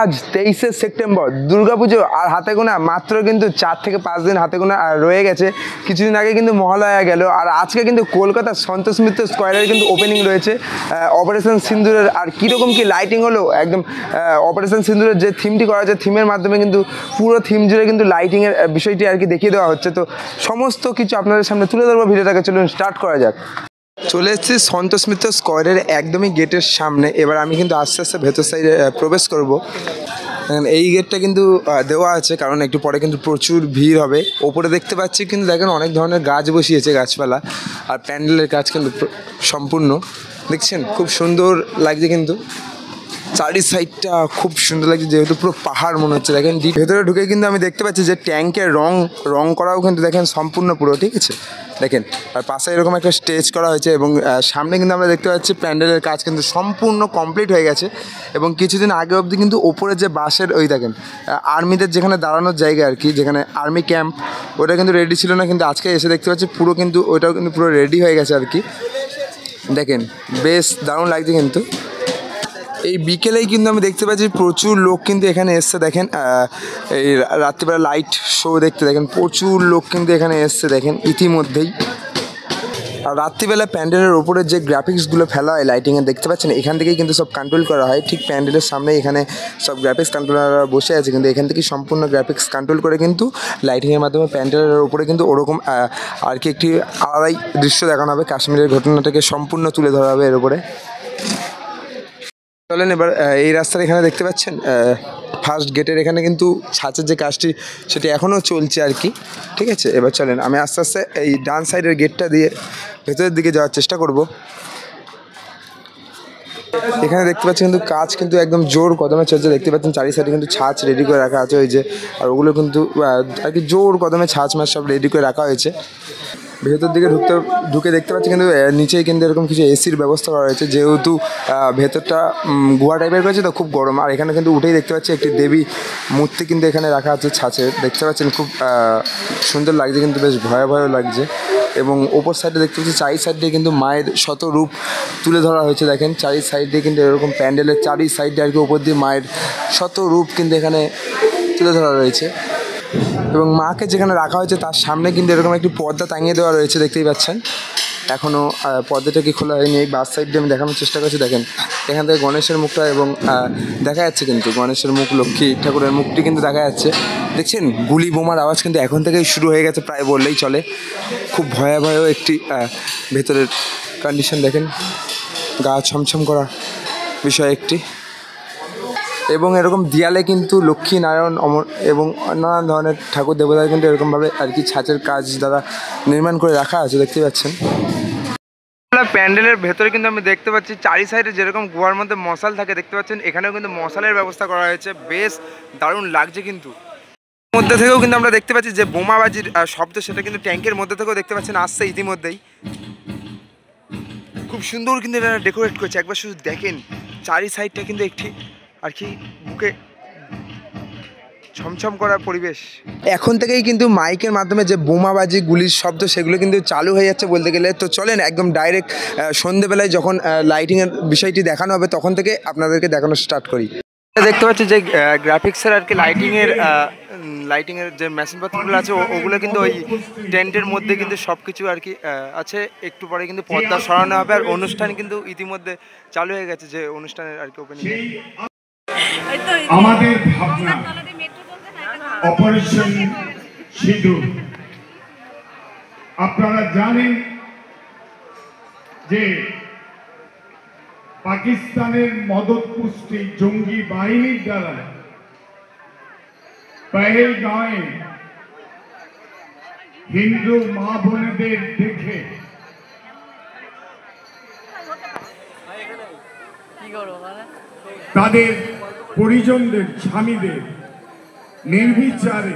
আজ 23শে সেপ্টেম্বর দুর্গাপুজো আর হাতে গোনা মাত্র কিন্তু 4 থেকে 5 দিন হাতে গোনা রয়ে গেছে। কিছুদিন আগে কিন্তু মহালয়া গেল আর আজকে কিন্তু কলকাতার সন্তোষ মিত্র স্কোয়ারের কিন্তু ওপেনিং রয়েছে অপারেশন সিন্দুরের। আর কীরকম কী লাইটিং হলো একদম অপারেশন সিন্দুরের যে থিমটি করা হয়েছে থিমের মাধ্যমে কিন্তু পুরো থিম জুড়ে কিন্তু লাইটিংয়ের বিষয়টি আর কি দেখিয়ে দেওয়া হচ্ছে। তো সমস্ত কিছু আপনাদের সামনে তুলে ধরবো, ভিডিওটাকে চলুন স্টার্ট করা যাক। চলে এসেছি সন্তোষ মিত্র স্কোয়ারের একদমই গেটের সামনে। এবার আমি কিন্তু আস্তে আস্তে ভেতর সাইডে প্রবেশ করব। এই গেটটা কিন্তু দেওয়া আছে কারণ একটু পরে কিন্তু প্রচুর ভিড় হবে। ওপরে দেখতে পাচ্ছি কিন্তু দেখেন অনেক ধরনের গাছ বসিয়েছে, গাছপালা, আর প্যান্ডেলের কাজ কিন্তু সম্পূর্ণ দেখছেন, খুব সুন্দর লাগছে। কিন্তু চারি সাইডটা খুব সুন্দর লাগছে, যেহেতু পুরো পাহাড় মনে হচ্ছে। দেখেন ভেতরে ঢুকে কিন্তু আমি দেখতে পাচ্ছি যে ট্যাঙ্কের রং করাও কিন্তু দেখেন সম্পূর্ণ পুরো, ঠিক আছে দেখেন। আর পাশে এরকম একটা স্টেজ করা হয়েছে এবং সামনে কিন্তু আমরা দেখতে পাচ্ছি প্যান্ডেলের কাজ কিন্তু সম্পূর্ণ কমপ্লিট হয়ে গেছে। এবং কিছুদিন আগে অবধি কিন্তু ওপরে যে বাসের ওই দেখেন আর্মিদের যেখানে দাঁড়ানোর জায়গা আর কি, যেখানে আর্মি ক্যাম্প, ওটা কিন্তু রেডি ছিল না, কিন্তু আজকে এসে দেখতে পাচ্ছি পুরো কিন্তু ওইটাও কিন্তু পুরো রেডি হয়ে গেছে আর কি। দেখেন বেশ দারুণ লাগছে। কিন্তু এই বিকেলেই কিন্তু আমি দেখতে পাচ্ছি প্রচুর লোক কিন্তু এখানে এসছে। দেখেন এই রাত্রিবেলা লাইট শো দেখতে দেখেন প্রচুর লোক কিন্তু এখানে এসছে দেখেন ইতিমধ্যেই। আর রাত্রিবেলা প্যান্ডেলের ওপরে যে গ্রাফিক্সগুলো ফেলা হয় লাইটিংয়ে দেখতে পাচ্ছেন, এখান থেকেই কিন্তু সব কন্ট্রোল করা হয়। ঠিক প্যান্ডেলের সামনে এখানে সব গ্রাফিক্স কন্ট্রোলাররা বসে আছে, কিন্তু এখান থেকে সম্পূর্ণ গ্রাফিক্স কন্ট্রোল করে কিন্তু লাইটিংয়ের মাধ্যমে প্যান্ডেলের ওপরে কিন্তু ওরকম আর কি একটি আলাদাই দৃশ্য দেখানো হবে। কাশ্মীরের ঘটনাটাকে সম্পূর্ণ তুলে ধরা হবে এর উপরে। চলেন এবার এই রাস্তার এখানে দেখতে পাচ্ছেন ফার্স্ট গেটের এখানে কিন্তু ছাঁচের যে কাজটি সেটি এখনও চলছে আর কি, ঠিক আছে। এবার চলেন আমি আস্তে আস্তে এই ডান সাইডের গেটটা দিয়ে ভেতরের দিকে যাওয়ার চেষ্টা করব। এখানে দেখতে পাচ্ছি কিন্তু কাজ কিন্তু একদম জোর কদমে চলছে। দেখতে পাচ্ছেন চারি সাইডে কিন্তু ছাঁচ রেডি করে রাখা আছে ওই যে, আর ওগুলো কিন্তু আর কি জোর কদমে ছাঁচ মাছ সব রেডি করে রাখা হয়েছে। ভেতর দিকে ঢুকে দেখতে পাচ্ছি কিন্তু নিচেই কিন্তু এরকম কিছু এসির ব্যবস্থা করা হয়েছে, যেহেতু ভেতরটা গুহা টাইপের রয়েছে তো খুব গরম। আর এখানে কিন্তু উঠেই দেখতে পাচ্ছি একটি দেবী মূর্তি কিন্তু এখানে রাখা আছে ছাঁচে, দেখতে পাচ্ছেন খুব সুন্দর লাগছে, কিন্তু বেশ ভয়াবহ লাগছে। এবং ওপর সাইডে দেখতে পাচ্ছি চারি সাইড দিয়ে কিন্তু মায়ের শত রূপ তুলে ধরা হয়েছে। দেখেন চারি সাইড দিয়ে কিন্তু এরকম প্যান্ডেলের চারি সাইডে আর কি ওপর দিয়ে মায়ের শত রূপ কিন্তু এখানে তুলে ধরা রয়েছে। এবং মাকে যেখানে রাখা হয়েছে তার সামনে কিন্তু এরকম একটি পর্দা টাঙিয়ে দেওয়া রয়েছে, দেখতেই পাচ্ছেন। এখনও পর্দাটা কি খোলা হয়নি। এই বাস সাইড দিয়ে আমি দেখানোর চেষ্টা করছি। দেখেন এখান থেকে গণেশের মুখটা এবং দেখা যাচ্ছে কিন্তু গণেশের মুখ, লক্ষ্মী ঠাকুরের মুখটি কিন্তু দেখা যাচ্ছে। দেখছেন গুলি বোমার আওয়াজ কিন্তু এখন থেকেই শুরু হয়ে গেছে প্রায় বললেই চলে। খুব ভয়াবহ একটি ভেতরের কন্ডিশন দেখেন, গা ছমছম করা বিষয় একটি। এবং এরকম দেয়ালে কিন্তু লক্ষ্মী নারায়ণ এবং নানান ধরনের ঠাকুর দেবতার কিন্তু এরকমভাবে আর কি ছাঁচের কাজ দ্বারা নির্মাণ করে রাখা আছে, দেখতে পাচ্ছেন। প্যান্ডেলের ভেতরে কিন্তু আমি দেখতে পাচ্ছি চারি সাইডে যেরকম গুহার মধ্যে মশাল থাকে দেখতে পাচ্ছেন, এখানেও কিন্তু মশালের ব্যবস্থা করা হয়েছে, বেশ দারুণ লাগছে। কিন্তু মধ্যে থেকেও কিন্তু আমরা দেখতে পাচ্ছি যে বোমাবাজির শব্দ, সেটা কিন্তু ট্যাঙ্কের মধ্যে থেকেও দেখতে পাচ্ছেন আসছে ইতিমধ্যেই। খুব সুন্দর কিন্তু এটা ডেকোরেট করেছে, একবার শুধু দেখেন চারি সাইডটা কিন্তু একটি আর কি বুকে ছমছম করা পরিবেশ। এখন থেকেই কিন্তু মাইকের মাধ্যমে যে বোমাবাজি গুলির শব্দ সেগুলো কিন্তু চালু হয়ে যাচ্ছে বলতে গেলে। তো চলেন একদম ডাইরেক্ট সন্ধেবেলায় যখন লাইটিংয়ের বিষয়টি দেখানো হবে তখন থেকে আপনাদেরকে দেখানো স্টার্ট করি। দেখতে পাচ্ছি যে গ্রাফিক্সের আর কি লাইটিংয়ের যে মেশিনপত্রগুলো আছে ওগুলো কিন্তু ওই টেন্টের মধ্যে কিন্তু সব কিছু আর কি আছে। একটু পরে কিন্তু পর্দা সরানো হবে আর অনুষ্ঠান কিন্তু ইতিমধ্যে চালু হয়ে গেছে, যে অনুষ্ঠানের আর কি ওপেনিং। আমাদের ভাবনা অপারেশন সিঁদুর। আপনারা জানেন যে পাকিস্তানের মদতপুষ্টি জঙ্গি বাহিনীর দ্বারা পহেলগাঁওয়ে হিন্দু মা বোনেদের দেখে তাদের পরিজনদের, স্বামীদের নির্বিচারে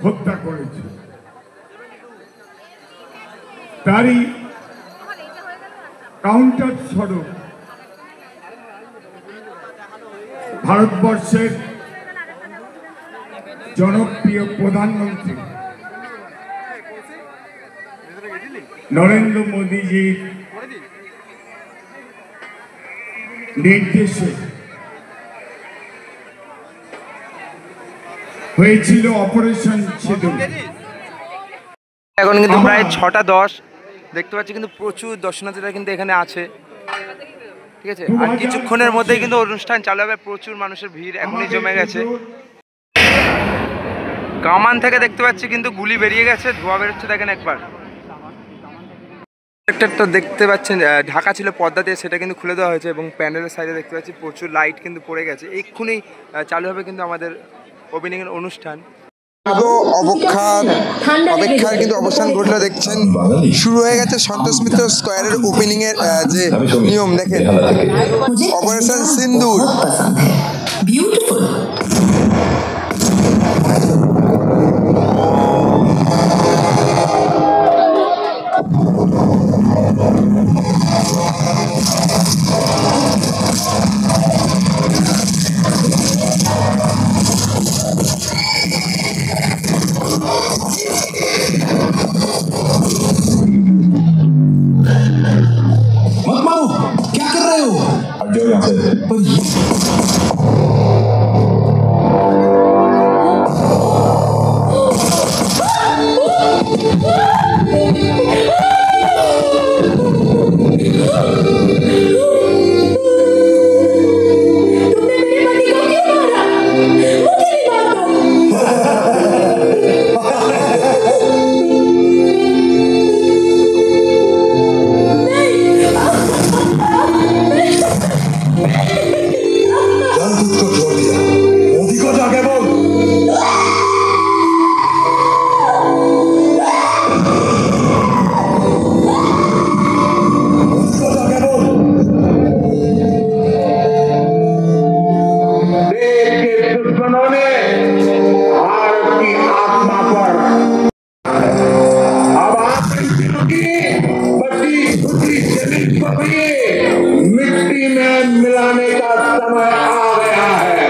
হত্যা করেছে। তারই কাউন্টার স্বরূপ ভারতবর্ষের জনপ্রিয় প্রধানমন্ত্রী নরেন্দ্র মোদীজির নির্দেশে হয়েছিল অপারেশন সিঁদুর। এখন কিন্তু প্রায় 6:10 দেখতে পাচ্ছি, কিন্তু প্রচুর দর্শনার্থীরা কিন্তু এখানে আছে, ঠিক আছে। আর কিছুক্ষণের মধ্যেই কিন্তু অনুষ্ঠান চালু হবে, প্রচুর মানুষের ভিড় এখনই জমে গেছে। কামান থেকে দেখতে পাচ্ছি কিন্তু গুলি বেরিয়ে গেছে, ধোঁয়া বেরোচ্ছে, দেখেন একবার। তো দেখতে পাচ্ছেন ঢাকা ছিল পর্দা দিয়ে, সেটা কিন্তু খুলে দেওয়া হয়েছে এবং প্যান্ডেলের সাইডে দেখতে পাচ্ছি প্রচুর লাইট কিন্তু পড়ে গেছে। এক্ষুনি চালু হবে কিন্তু আমাদের ওপেনিংয়ের অনুষ্ঠান। অপেক্ষার কিন্তু অবস্থান ঘটলো, দেখছেন শুরু হয়ে গেছে সন্তোষ মিত্র স্কোয়ারের ওপেনিং এর যে নিয়ম, দেখেন অপারেশন সিন্দুর। বিউটিফুল। मिट्टी में मिलाने का समय आ गया है।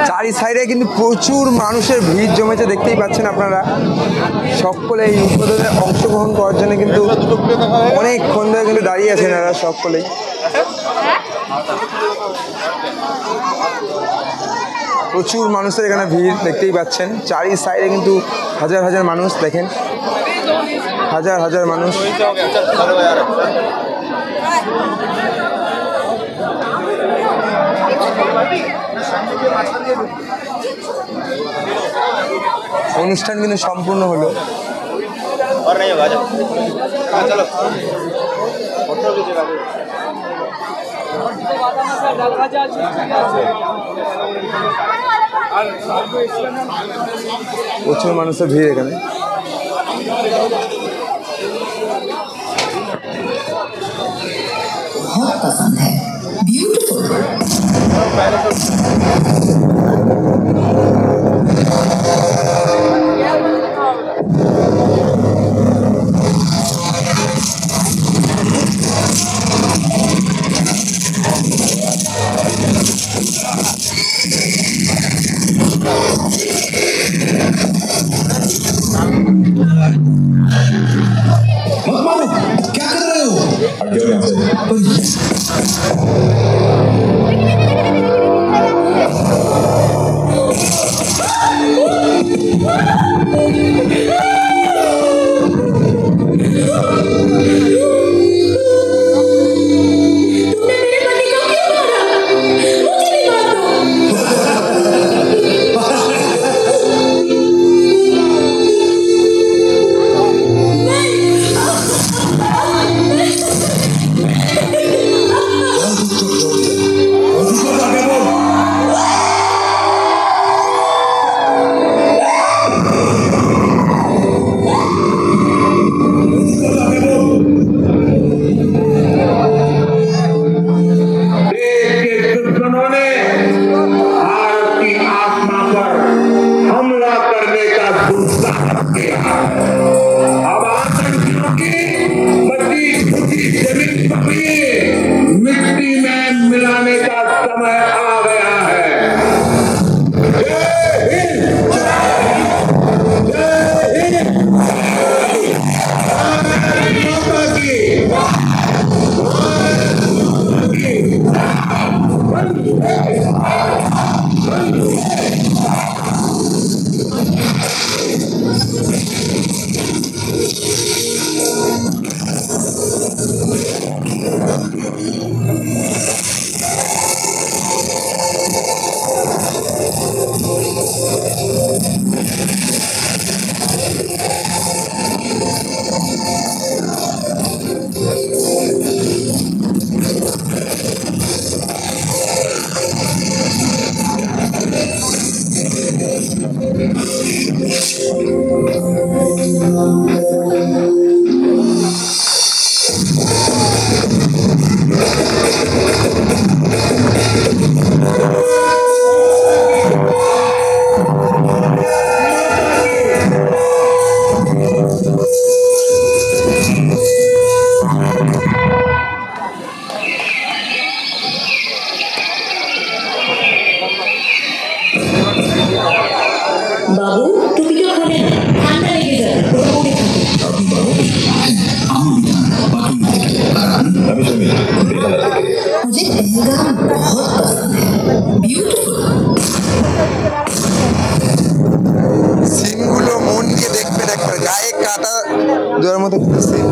চারি সাইডে কিন্তু প্রচুর মানুষের ভিড় জমেছে, দেখতেই পাচ্ছেন আপনারা। সকলে এই উদ্বোধনে অংশগ্রহণ করার জন্য কিন্তু অনেকক্ষণ ধরে কিন্তু দাঁড়িয়ে আছেন এরা সকলেই। প্রচুর মানুষের এখানে ভিড় দেখতেই পাচ্ছেন, চারি সাইডে কিন্তু হাজার হাজার মানুষ, দেখেন হাজার হাজার মানুষ। অনুষ্ঠান কিন্তু সম্পূর্ণ হলো। প্রচুর মানুষের ভিড় এখানে। बहुत पसंद है, ब्यूटीफुल। क्या कर रहे हो? हट जाओ यहाँ से। বাবু টুপিটা খোলেন, ঠান্ডা লেগে যাবে, ওরা পড়ে থাকে। আপনি বাবু? হ্যাঁ, আমি বিধান বাটুল থেকে। আর আমি সমীর বেহালা থেকে। मुझे पहलगाम बहुत पसंद है, ब्यूटीफुल। সিনগুলো মন দিয়ে দেখবেন একবার, গায়ে কাটা দেওয়ার মতো কিন্তু সিন।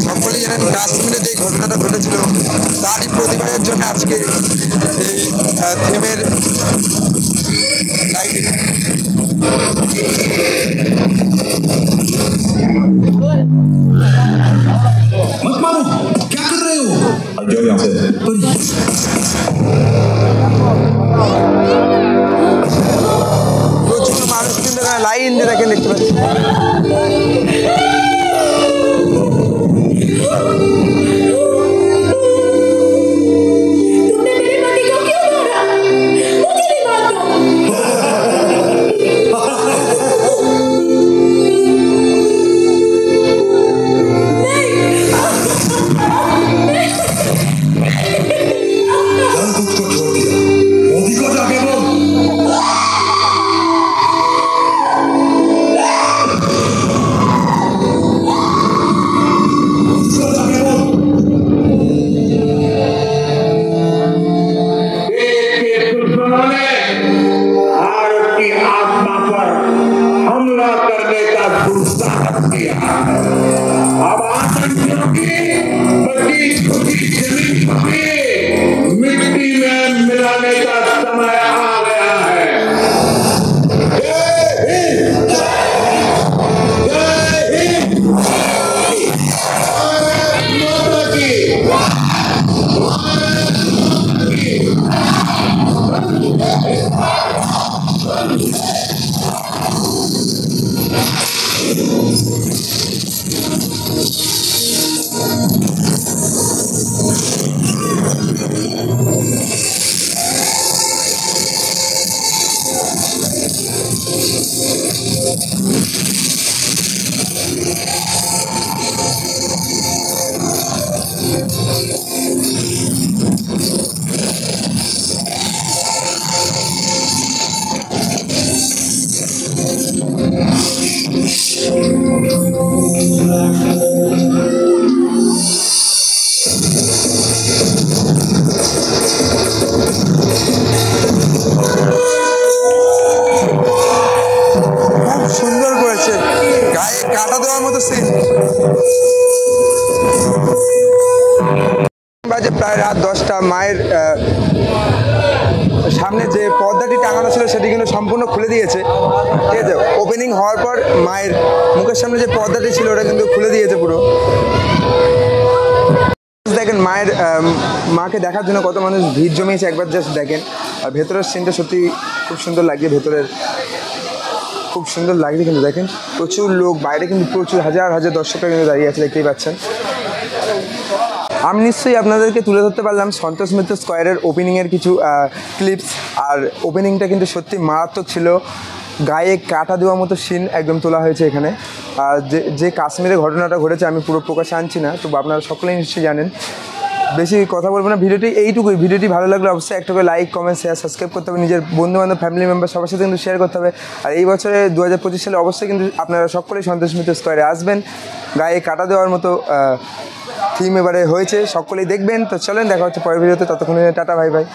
সকলেই জানেন কাশ্মীরে যে ঘটনাটা ঘটেছিল তারই প্রতিবাদের জন্য আজকে এই থিমের লাইটিং। मत मारो, क्या कर रहे हो? हट जाओ यहाँ से। প্রচুর মানুষ কিন্তু এখানে লাইন দিয়ে দেখেন, দেখতে পাচ্ছি। तुमने मेरे पति को क्यों मारा? मुझे भी मार दो। जान बुझ को छोड़ दिया, मोदी को जाके बोल। उसको जाके बोल। देश के दुश्मनों ने भारत की आत्मा पर हमला करने का दुस्साहस किया। अब आतंकियों की बची खुची जमीन भी मिट्टी में मिलाने का समय आ गया है। जय हिंद! जय हिंद! भारत माता की! খুব সুন্দর করেছে, গায়ে কাটা দেওয়ার মতো সিন। বাজে প্রায় রাত 10টা। মায়ের সামনে যে পর্দাটি টাঙানো ছিল সেটি কিন্তু সম্পূর্ণ খুলে দিয়েছে, ঠিক আছে। ওপেনিং হওয়ার পর মায়ের মুখের সামনে যে পর্দাটি ছিল ওটা কিন্তু খুলে দিয়েছে পুরো। দেখেন মায়ের মাকে দেখার জন্য কত মানুষ ভিড় জমিয়েছে, একবার জাস্ট দেখেন। আর ভেতরের সিনটা সত্যি খুব সুন্দর লাগছে, ভেতরের খুব সুন্দর লাগছে কিন্তু দেখেন প্রচুর লোক বাইরে, কিন্তু প্রচুর হাজার হাজার দর্শকরা কিন্তু দাঁড়িয়ে আছে, দেখতেই পাচ্ছেন। আমি নিশ্চয়ই আপনাদেরকে তুলে ধরতে পারলাম সন্তোষ মিত্র স্কোয়ারের ওপেনিংয়ের কিছু ক্লিপস। আর ওপেনিংটা কিন্তু সত্যি মারাত্মক ছিল, গায়ে কাটা দেওয়ার মতো সিন একদম তোলা হয়েছে এখানে। আর যে কাশ্মীরে ঘটনাটা ঘটেছে আমি পুরো প্রকাশে আনছি না, তবু আপনারা সকলেই নিশ্চয়ই জানেন। বেশি কথা বলবো না, ভিডিওটি এইটুকুই। ভিডিওটি ভালো লাগলে অবশ্যই একটা করে লাইক, কমেন্ট, শেয়ার, সাবস্ক্রাইব করতে হবে। নিজের বন্ধুবান্ধব, ফ্যামিলি মেম্বার সবার সাথে কিন্তু শেয়ার করতে হবে। আর এই বছরে 2025 সালে অবশ্যই কিন্তু আপনারা সকলেই সন্তোষ মিত্র স্কোয়ারে আসবেন। গায়ে কাটা দেওয়ার মতো থিম এবারে হয়েছে, সকলেই দেখবেন। তো চলেন, দেখা হচ্ছে পরের ভিডিওতে, ততক্ষণে টাটা, বাই বাই।